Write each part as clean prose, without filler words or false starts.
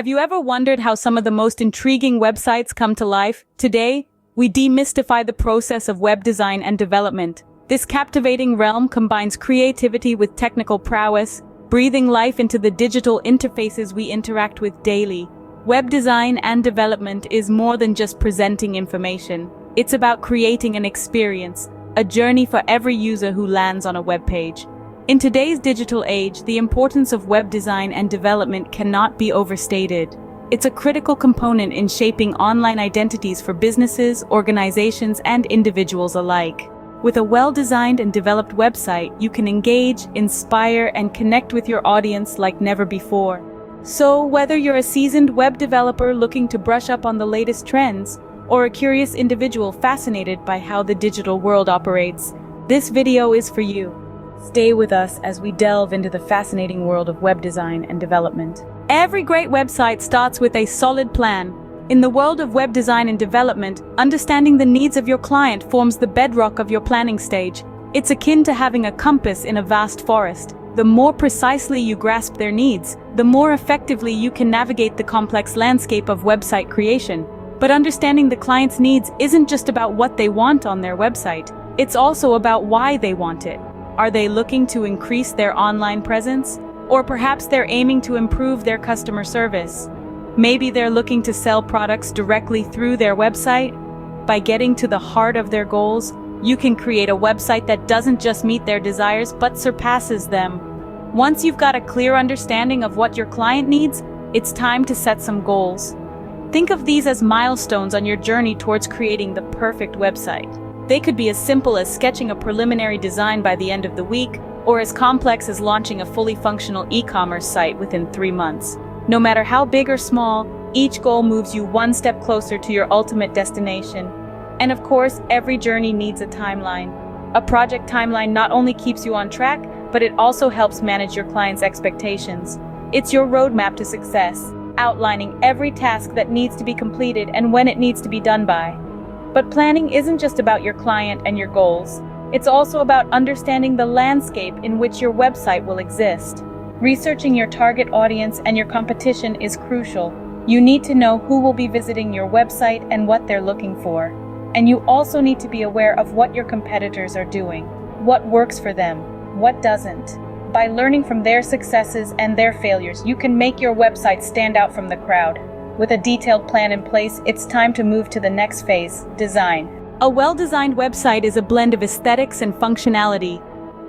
Have you ever wondered how some of the most intriguing websites come to life? Today, we demystify the process of web design and development. This captivating realm combines creativity with technical prowess, breathing life into the digital interfaces we interact with daily. Web design and development is more than just presenting information. It's about creating an experience, a journey for every user who lands on a web page. In today's digital age, the importance of web design and development cannot be overstated. It's a critical component in shaping online identities for businesses, organizations, and individuals alike. With a well-designed and developed website, you can engage, inspire, and connect with your audience like never before. So, whether you're a seasoned web developer looking to brush up on the latest trends, or a curious individual fascinated by how the digital world operates, this video is for you. Stay with us as we delve into the fascinating world of web design and development. Every great website starts with a solid plan. In the world of web design and development, understanding the needs of your client forms the bedrock of your planning stage. It's akin to having a compass in a vast forest. The more precisely you grasp their needs, the more effectively you can navigate the complex landscape of website creation. But understanding the client's needs isn't just about what they want on their website. It's also about why they want it. Are they looking to increase their online presence? Or perhaps they're aiming to improve their customer service. Maybe they're looking to sell products directly through their website. By getting to the heart of their goals, you can create a website that doesn't just meet their desires but surpasses them. Once you've got a clear understanding of what your client needs, it's time to set some goals. Think of these as milestones on your journey towards creating the perfect website. They could be as simple as sketching a preliminary design by the end of the week, or as complex as launching a fully functional e-commerce site within 3 months. No matter how big or small, each goal moves you one step closer to your ultimate destination. And of course, every journey needs a timeline. A project timeline not only keeps you on track, but it also helps manage your client's expectations. It's your roadmap to success, outlining every task that needs to be completed and when it needs to be done by. But planning isn't just about your client and your goals. It's also about understanding the landscape in which your website will exist. Researching your target audience and your competition is crucial. You need to know who will be visiting your website and what they're looking for. And you also need to be aware of what your competitors are doing. What works for them, what doesn't. By learning from their successes and their failures, you can make your website stand out from the crowd. With a detailed plan in place, it's time to move to the next phase, design. A well-designed website is a blend of aesthetics and functionality.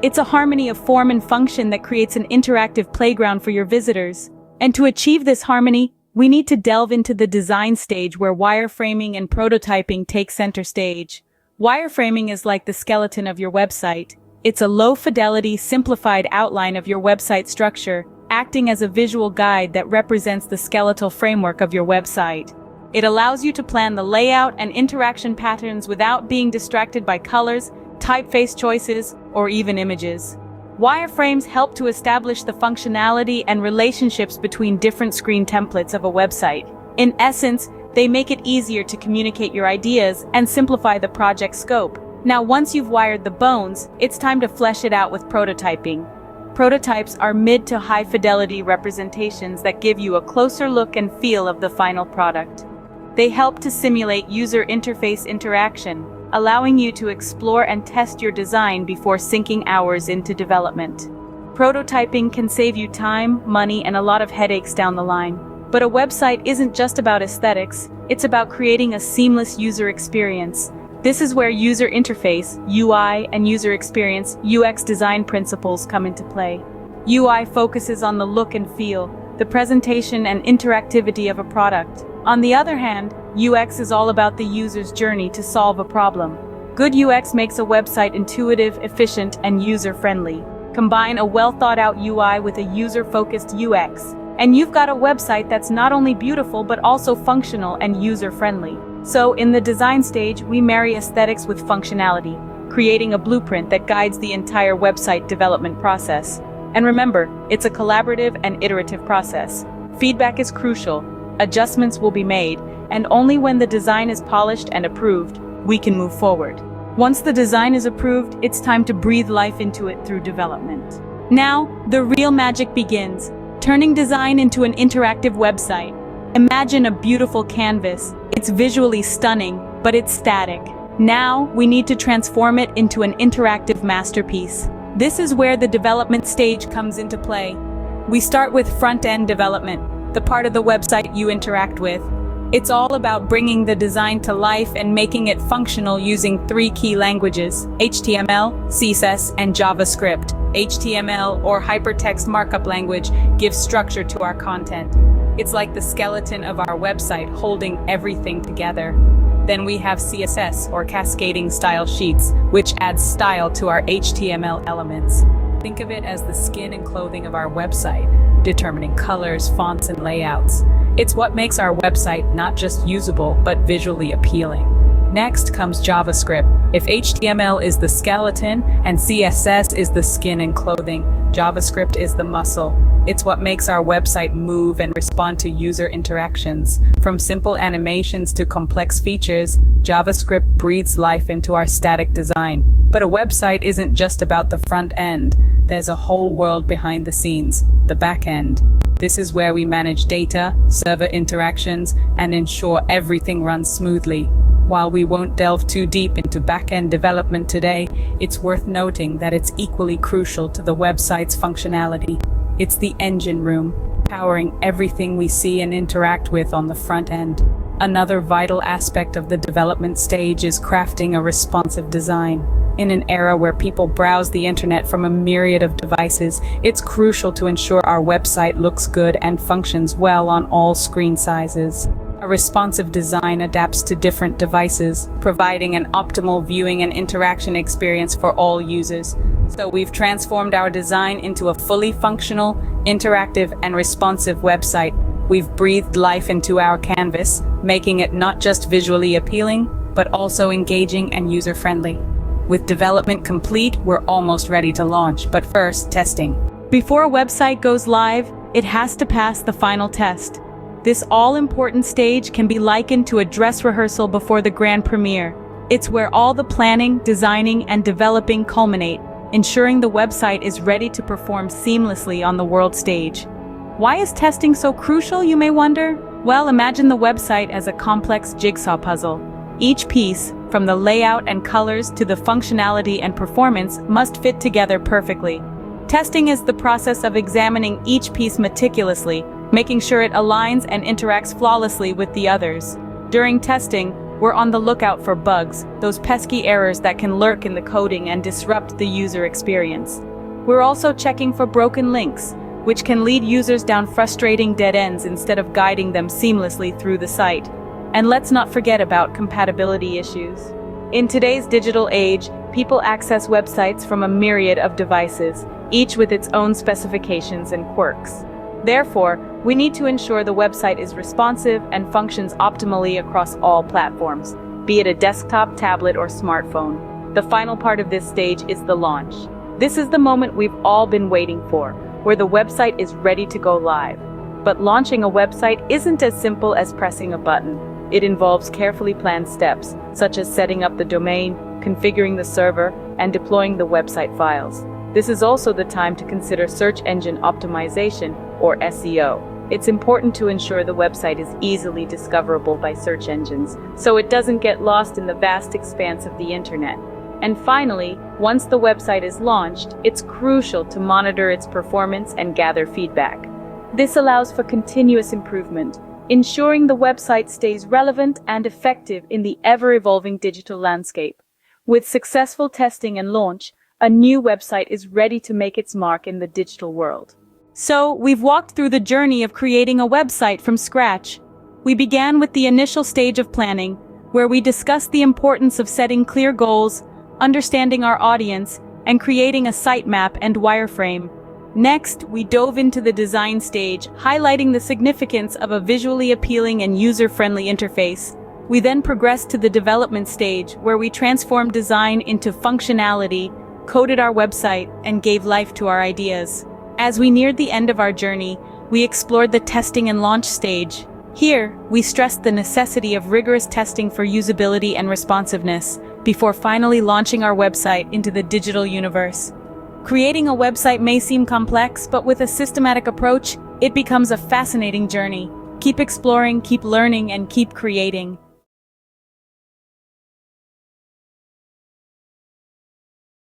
It's a harmony of form and function that creates an interactive playground for your visitors. And to achieve this harmony, we need to delve into the design stage where wireframing and prototyping take center stage. Wireframing is like the skeleton of your website. It's a low-fidelity, simplified outline of your website structure, acting as a visual guide that represents the skeletal framework of your website. It allows you to plan the layout and interaction patterns without being distracted by colors, typeface choices, or even images. Wireframes help to establish the functionality and relationships between different screen templates of a website. In essence, they make it easier to communicate your ideas and simplify the project scope. Now, once you've wired the bones, it's time to flesh it out with prototyping. Prototypes are mid to high fidelity representations that give you a closer look and feel of the final product. They help to simulate user interface interaction, allowing you to explore and test your design before sinking hours into development. Prototyping can save you time, money, and a lot of headaches down the line. But a website isn't just about aesthetics, it's about creating a seamless user experience. This is where user interface, UI, and user experience, UX design principles come into play. UI focuses on the look and feel, the presentation and interactivity of a product. On the other hand, UX is all about the user's journey to solve a problem. Good UX makes a website intuitive, efficient, and user-friendly. Combine a well-thought-out UI with a user-focused UX, and you've got a website that's not only beautiful but also functional and user-friendly. So, in the design stage, we marry aesthetics with functionality, creating a blueprint that guides the entire website development process. And remember, it's a collaborative and iterative process. Feedback is crucial, adjustments will be made, and only when the design is polished and approved, we can move forward. Once the design is approved, it's time to breathe life into it through development. Now, the real magic begins. turning design into an interactive website. Imagine a beautiful canvas. It's visually stunning, but it's static. Now, we need to transform it into an interactive masterpiece. This is where the development stage comes into play. We start with front-end development, the part of the website you interact with. It's all about bringing the design to life and making it functional using 3 key languages: HTML, CSS, and JavaScript. HTML, or hypertext markup language, gives structure to our content. It's like the skeleton of our website holding everything together. Then we have CSS, or cascading style sheets, which adds style to our HTML elements. Think of it as the skin and clothing of our website, determining colors, fonts, and layouts. It's what makes our website not just usable, but visually appealing. Next comes JavaScript. If HTML is the skeleton and CSS is the skin and clothing, JavaScript is the muscle. It's what makes our website move and respond to user interactions. From simple animations to complex features, JavaScript breathes life into our static design. But a website isn't just about the front end. There's a whole world behind the scenes, the back end. This is where we manage data, server interactions, and ensure everything runs smoothly. While we won't delve too deep into back-end development today, it's worth noting that it's equally crucial to the website's functionality. It's the engine room, powering everything we see and interact with on the front end. Another vital aspect of the development stage is crafting a responsive design. In an era where people browse the internet from a myriad of devices, it's crucial to ensure our website looks good and functions well on all screen sizes. A responsive design adapts to different devices, providing an optimal viewing and interaction experience for all users. So we've transformed our design into a fully functional, interactive, and responsive website. We've breathed life into our canvas, making it not just visually appealing, but also engaging and user-friendly. With development complete, we're almost ready to launch, but first, testing. Before a website goes live, it has to pass the final test. This all-important stage can be likened to a dress rehearsal before the grand premiere. It's where all the planning, designing, and developing culminate, ensuring the website is ready to perform seamlessly on the world stage. Why is testing so crucial, you may wonder? Well, imagine the website as a complex jigsaw puzzle. Each piece, from the layout and colors to the functionality and performance, must fit together perfectly. Testing is the process of examining each piece meticulously, making sure it aligns and interacts flawlessly with the others. During testing, we're on the lookout for bugs, those pesky errors that can lurk in the coding and disrupt the user experience. We're also checking for broken links, which can lead users down frustrating dead ends instead of guiding them seamlessly through the site. And let's not forget about compatibility issues. In today's digital age, people access websites from a myriad of devices, each with its own specifications and quirks. Therefore, we need to ensure the website is responsive and functions optimally across all platforms, be it a desktop, tablet, or smartphone. The final part of this stage is the launch. This is the moment we've all been waiting for, where the website is ready to go live. But launching a website isn't as simple as pressing a button. It involves carefully planned steps, such as setting up the domain, configuring the server, and deploying the website files. This is also the time to consider search engine optimization, or SEO. It's important to ensure the website is easily discoverable by search engines, so it doesn't get lost in the vast expanse of the internet. And finally, once the website is launched, it's crucial to monitor its performance and gather feedback. This allows for continuous improvement, ensuring the website stays relevant and effective in the ever-evolving digital landscape. With successful testing and launch, a new website is ready to make its mark in the digital world. So, we've walked through the journey of creating a website from scratch. We began with the initial stage of planning, where we discussed the importance of setting clear goals, understanding our audience, and creating a sitemap and wireframe. Next, we dove into the design stage, highlighting the significance of a visually appealing and user-friendly interface. We then progressed to the development stage, where we transformed design into functionality, coded our website, and gave life to our ideas. As we neared the end of our journey, we explored the testing and launch stage. Here, we stressed the necessity of rigorous testing for usability and responsiveness, before finally launching our website into the digital universe. Creating a website may seem complex, but with a systematic approach, it becomes a fascinating journey. Keep exploring, keep learning, and keep creating.